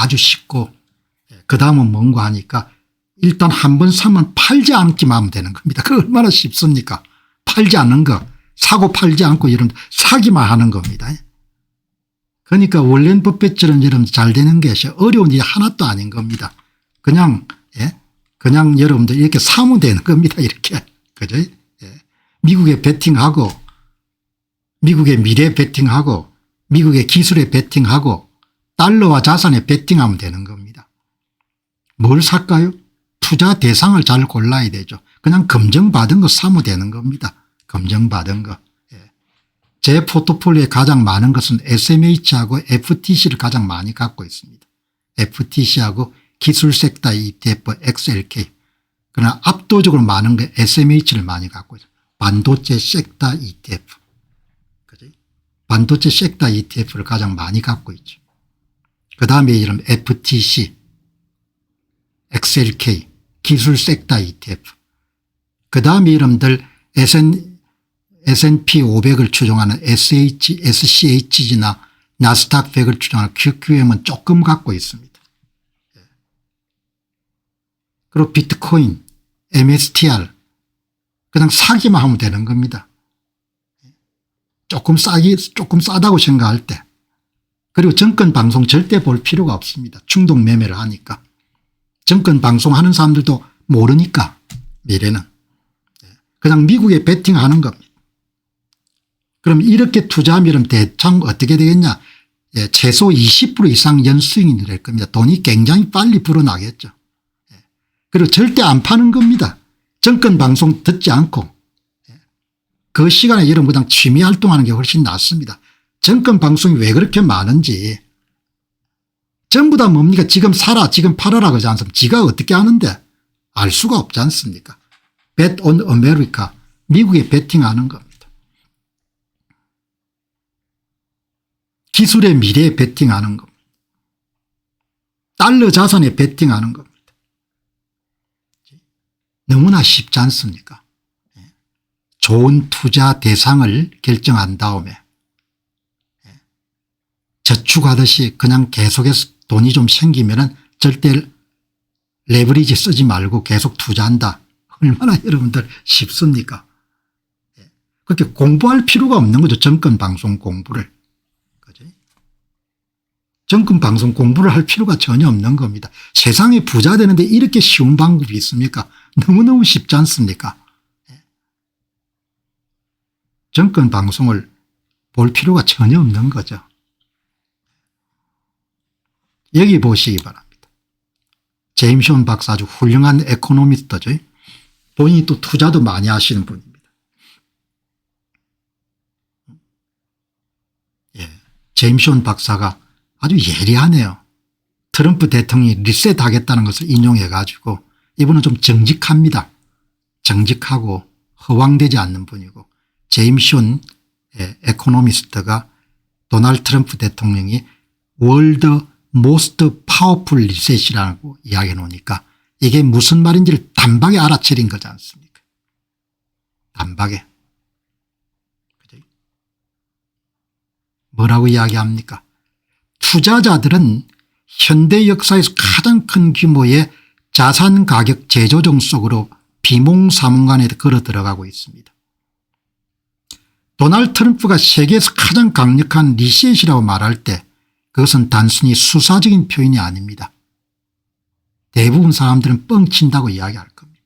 아주 쉽고 그다음은 뭔가 하니까 일단 한 번 사면 팔지 않기만 하면 되는 겁니다. 그 얼마나 쉽습니까? 팔지 않는 거 사고 팔지 않고 이런 사기만 하는 겁니다. 그러니까 워렌 버핏처럼 여러분 잘 되는 것이 어려운 일이 하나도 아닌 겁니다. 그냥 그냥 여러분들 이렇게 사면 되는 겁니다. 이렇게 그죠? 미국에 베팅하고 미국의 미래에 베팅하고 미국의 기술에 베팅하고 달러와 자산에 베팅하면 되는 겁니다. 뭘 살까요? 투자 대상을 잘 골라야 되죠. 그냥 검증받은 거 사면 되는 겁니다. 검증받은 거. 제 포트폴리오에 가장 많은 것은 SMH하고 FTC를 가장 많이 갖고 있습니다. FTC하고 기술 섹터 ETF XLK. 그러나 압도적으로 많은 게 SMH를 많이 갖고 있어요. 반도체 섹터 ETF. 그죠? 반도체 섹터 ETF를 가장 많이 갖고 있죠. 그다음에 이런 FTC, XLK, 기술 섹터 ETF. 그다음에 여러분들 S&P 500을 추종하는 SCHG나 나스닥 100을 추종하는 QQM은 조금 갖고 있습니다. 그리고 비트코인, MSTR 그냥 사기만 하면 되는 겁니다. 조금 싸다고 생각할 때. 그리고 정권 방송 절대 볼 필요가 없습니다. 충동 매매를 하니까. 정권 방송하는 사람들도 모르니까 미래는. 그냥 미국에 베팅하는 겁니다. 그럼 이렇게 투자하면 대충 어떻게 되겠냐. 최소 20% 이상 연수익이 될 겁니다. 돈이 굉장히 빨리 불어나겠죠. 그리고 절대 안 파는 겁니다. 정권 방송 듣지 않고 그 시간에 여러분 그냥 취미 활동하는 게 훨씬 낫습니다. 정권 방송이 왜 그렇게 많은지 전부 다 뭡니까? 지금 사라 지금 팔아라 그러지 않습니까? 지가 어떻게 하는데 알 수가 없지 않습니까? Bet on America. 미국에 베팅하는 겁니다. 기술의 미래에 베팅하는 겁니다. 달러 자산에 베팅하는 겁니다. 너무나 쉽지 않습니까? 좋은 투자 대상을 결정한 다음에 저축하듯이 그냥 계속해서 돈이 좀 생기면은 절대 레버리지 쓰지 말고 계속 투자한다. 얼마나 여러분들 쉽습니까? 그렇게 공부할 필요가 없는 거죠. 정권 방송 공부를. 그죠? 정권 방송 공부를 할 필요가 전혀 없는 겁니다. 세상에 부자 되는데 이렇게 쉬운 방법이 있습니까? 너무너무 쉽지 않습니까? 정권 방송을 볼 필요가 전혀 없는 거죠. 여기 보시기 바랍니다. 제임스 온 박사 아주 훌륭한 에코노미스트죠. 본인이 또 투자도 많이 하시는 분입니다. 제임스 온 박사가 아주 예리하네요. 트럼프 대통령이 리셋하겠다는 것을 인용해 가지고 이분은 좀 정직합니다. 정직하고 허황되지 않는 분이고 제임스 온 에코노미스트가 도널드 트럼프 대통령이 월드 모스트 파워풀 리셋이라고 이야기해 놓으니까 이게 무슨 말인지를 단박에 알아차린 거지 않습니까? 단박에. 뭐라고 이야기합니까? 투자자들은 현대 역사에서 가장 큰 규모의 자산 가격 재조정 속으로 비몽사몽간에 걸어 들어가고 있습니다. 도널드 트럼프가 세계에서 가장 강력한 리셋이라고 말할 때 그것은 단순히 수사적인 표현이 아닙니다. 대부분 사람들은 뻥친다고 이야기할 겁니다.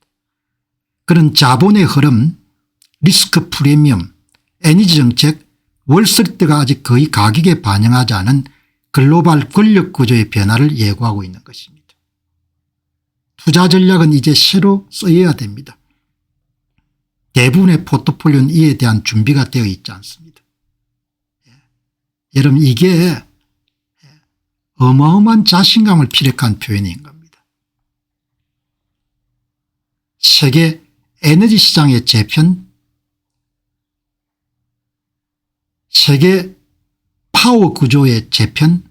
그런 자본의 흐름, 리스크 프리미엄, 에너지 정책, 월스트리트가 아직 거의 가격에 반영하지 않은 글로벌 권력 구조의 변화를 예고하고 있는 것입니다. 투자 전략은 이제 새로 쓰여야 됩니다. 대부분의 포트폴리오는 이에 대한 준비가 되어 있지 않습니다. 여러분 이게 어마어마한 자신감을 피력한 표현인 겁니다. 세계 에너지 시장의 재편, 세계 파워 구조의 재편,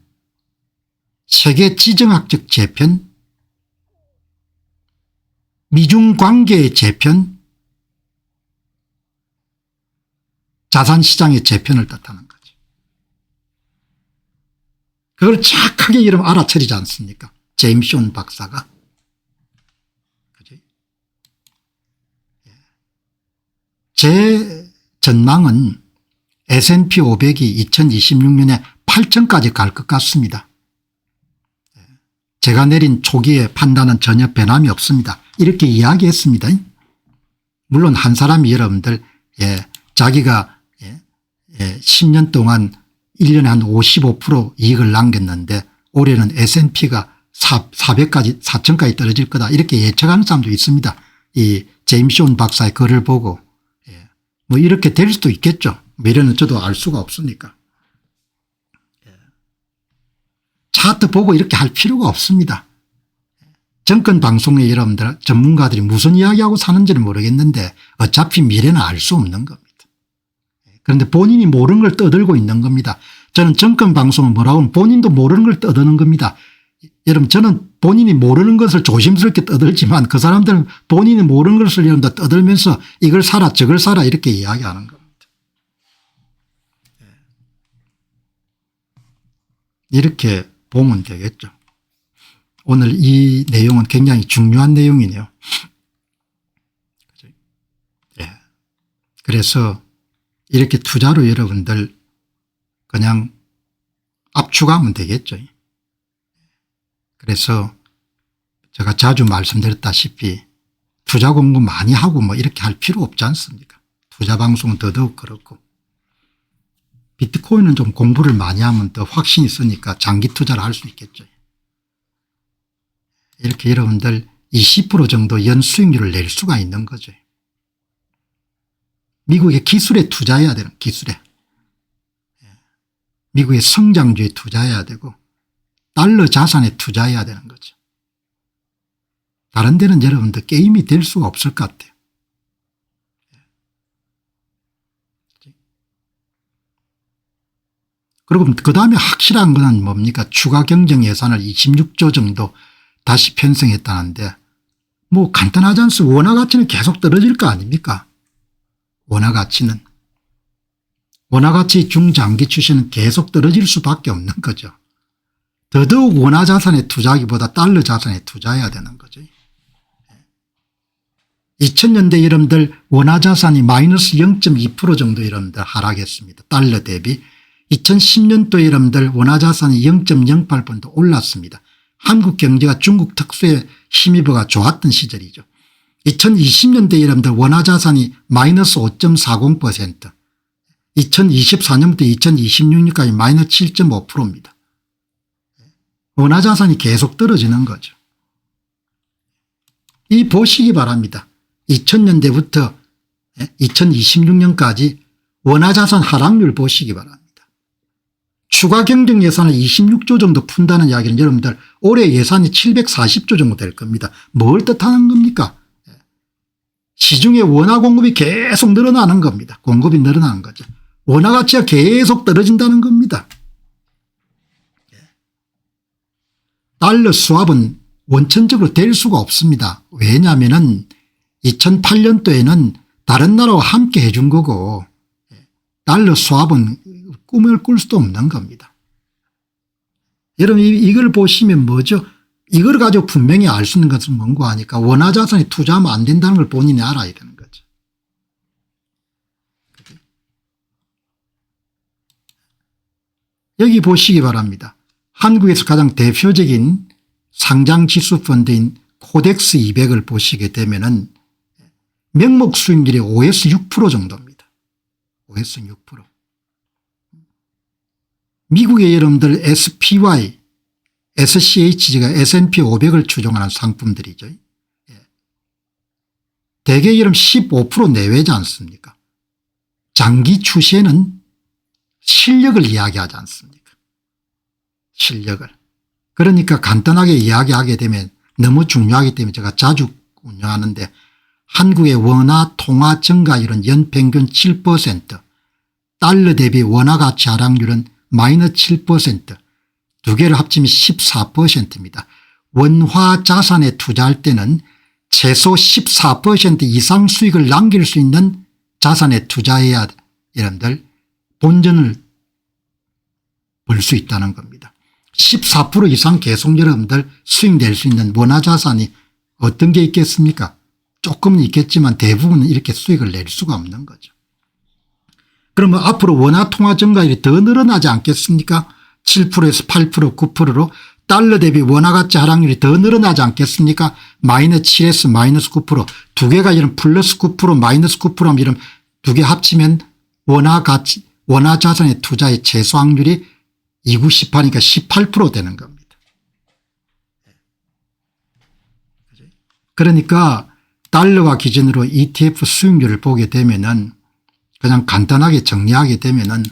세계 지정학적 재편, 미중 관계의 재편, 자산시장의 재편을 뜻하는 거죠. 그걸 착하게 이름 알아차리지 않습니까? 제임스 존 박사가. 그죠? 제 전망은 S&P 500이 2026년에 8천까지 갈 것 같습니다. 제가 내린 초기의 판단은 전혀 변함이 없습니다. 이렇게 이야기했습니다. 물론 한 사람이 여러분들 자기가 10년 동안 1년에 한 55% 이익을 남겼는데 올해는 S&P가 400까지 4천까지 떨어질 거다 이렇게 예측하는 사람도 있습니다. 이 제임스 존 박사의 글을 보고 뭐 이렇게 될 수도 있겠죠. 미래는 저도 알 수가 없으니까. 차트 보고 이렇게 할 필요가 없습니다. 정권 방송에 여러분들 전문가들이 무슨 이야기하고 사는지는 모르겠는데 어차피 미래는 알 수 없는 겁니다. 그런데 본인이 모르는 걸 떠들고 있는 겁니다. 저는 정권 방송은 뭐라고 하면 본인도 모르는 걸 떠드는 겁니다. 여러분 저는 본인이 모르는 것을 조심스럽게 떠들지만 그 사람들은 본인이 모르는 것을 여러분들 떠들면서 이걸 사라 저걸 사라 이렇게 이야기하는 겁니다. 이렇게 보면 되겠죠. 오늘 이 내용은 굉장히 중요한 내용이네요. 그래서 이렇게 투자로 여러분들 그냥 압축하면 되겠죠. 그래서 제가 자주 말씀드렸다시피 투자 공부 많이 하고 뭐 이렇게 할 필요 없지 않습니까? 투자 방송은 더더욱 그렇고 비트코인은 좀 공부를 많이 하면 더 확신이 있으니까 장기 투자를 할 수 있겠죠. 이렇게 여러분들 20% 정도 연수익률을 낼 수가 있는 거죠. 미국의 기술에 투자해야 되는 기술에. 미국의 성장주에 투자해야 되고 달러 자산에 투자해야 되는 거죠. 다른 데는 여러분들 게임이 될 수가 없을 것 같아요. 그리고 그다음에 확실한 건 뭡니까? 추가 경정 예산을 26조 정도 다시 편성했다는데 뭐 간단하지 않습니까? 원화 가치는 계속 떨어질 거 아닙니까? 원화 가치는. 원화 가치 중장기 추세는 계속 떨어질 수밖에 없는 거죠. 더더욱 원화 자산에 투자하기보다 달러 자산에 투자해야 되는 거죠. 2000년대 여러분들 원화 자산이 마이너스 0.2% 정도 여러분들 하락했습니다. 달러 대비. 2010년도에 여러분들 원화 자산이 0.08% 올랐습니다. 한국 경제가 중국 특수에 힘입어가 좋았던 시절이죠. 2020년대 여러분들 원화 자산이 마이너스 5.40%, 2024년부터 2026년까지 마이너스 7.5%입니다. 원화 자산이 계속 떨어지는 거죠. 이 보시기 바랍니다. 2000년대부터 2026년까지 원화 자산 하락률 보시기 바랍니다. 추가 경정 예산을 26조 정도 푼다는 이야기는 여러분들 올해 예산이 740조 정도 될 겁니다. 뭘 뜻하는 겁니까? 시중에 원화 공급이 계속 늘어나는 겁니다. 공급이 늘어나는 거죠. 원화 가치가 계속 떨어진다는 겁니다. 달러 수합은 원천적으로 될 수가 없습니다. 왜냐하면 2008년도에는 다른 나라와 함께 해준 거고 달러 수합은 꿈을 꿀 수도 없는 겁니다. 여러분 이걸 보시면 뭐죠? 이걸 가지고 분명히 알 수 있는 것은 뭔가 하니까 원화 자산에 투자하면 안 된다는 걸 본인이 알아야 되는 거죠. 여기 보시기 바랍니다. 한국에서 가장 대표적인 상장지수 펀드인 코덱스 200을 보시게 되면은 명목 수익률이 5에서 6% 정도입니다. 5에서 6%. 미국의 여러분들 SPY, SCH가 S&P 500을 추종하는 상품들이죠. 대개 여러분 15% 내외지 않습니까? 장기 추세는 실력을 이야기하지 않습니까? 실력을. 그러니까 간단하게 이야기하게 되면 너무 중요하기 때문에 제가 자주 운영하는데 한국의 원화 통화 증가율은 연평균 7%, 달러 대비 원화 가치 하락률은 마이너스 7%, 두 개를 합치면 14%입니다. 원화 자산에 투자할 때는 최소 14% 이상 수익을 남길 수 있는 자산에 투자해야 여러분들 본전을 벌 수 있다는 겁니다. 14% 이상 계속 여러분들 수익 낼 수 있는 원화 자산이 어떤 게 있겠습니까? 조금은 있겠지만 대부분은 이렇게 수익을 낼 수가 없는 거죠. 그러면 앞으로 원화 통화 증가율이 더 늘어나지 않겠습니까? 7%에서 8% 9%로 달러 대비 원화 가치 하락률이 더 늘어나지 않겠습니까? 마이너스 7에서 마이너스 9% 두 개가 이런 플러스 9% 마이너스 9% 이런 두 개 합치면 원화 가치 원화 자산의 투자의 최소 확률이 2, 9, 18이니까 18% 되는 겁니다. 그러니까 달러화 기준으로 ETF 수익률을 보게 되면은 그냥 간단하게 정리하게 되면은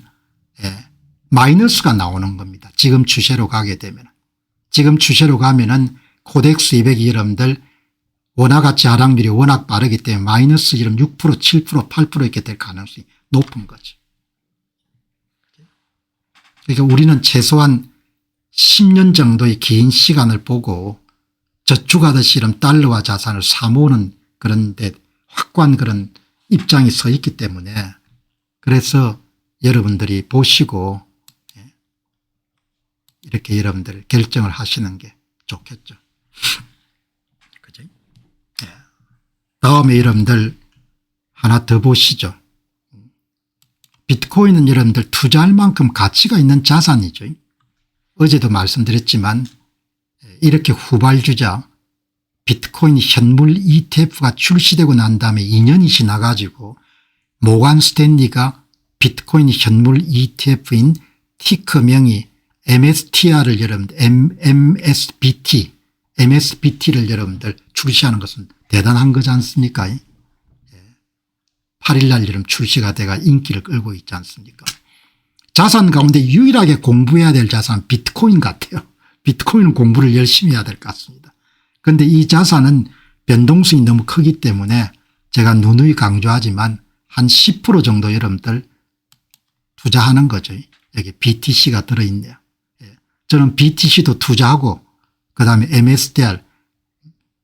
마이너스가 나오는 겁니다. 지금 추세로 가게 되면. 지금 추세로 가면은 코덱스 200이 여러분들 원화 가치 하락률이 워낙 빠르기 때문에 마이너스 6%, 7%, 8% 이렇게 될 가능성이 높은 거죠. 그러니까 우리는 최소한 10년 정도의 긴 시간을 보고 저축하듯이 이런 달러화 자산을 사모으는 그런 데 확고한 그런 입장이 서 있기 때문에 그래서 여러분들이 보시고 이렇게 여러분들 결정을 하시는 게 좋겠죠. 그죠? 다음에 여러분들 하나 더 보시죠. 비트코인은 여러분들 투자할 만큼 가치가 있는 자산이죠. 어제도 말씀드렸지만 이렇게 후발주자 비트코인 현물 ETF가 출시되고 난 다음에 2년이 지나가지고 모간 스탠리가 비트코인 현물 ETF인 티커명이 MSTR을 여러분들 MSBT를 여러분들 출시하는 것은 대단한 거지 않습니까? 8일 날 여러분 출시가 돼가 인기를 끌고 있지 않습니까? 자산 가운데 유일하게 공부해야 될 자산은 비트코인 같아요. 비트코인은 공부를 열심히 해야 될 것 같습니다. 그런데 이 자산은 변동성이 너무 크기 때문에 제가 누누이 강조하지만 한 10% 정도 여러분들 투자하는 거죠. 여기 BTC가 들어있네요. 저는 BTC도 투자하고 그다음에 MSTR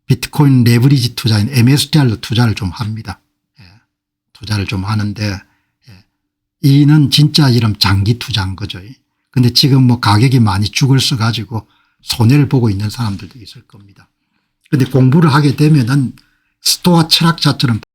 비트코인 레버리지 투자인 MSTR도 투자를 좀 합니다. 투자를 좀 하는데 이는 진짜 이런 장기 투자인 거죠. 그런데 지금 뭐 가격이 많이 죽을 써 가지고 손해를 보고 있는 사람들도 있을 겁니다. 그런데 공부를 하게 되면은 스토아 철학자처럼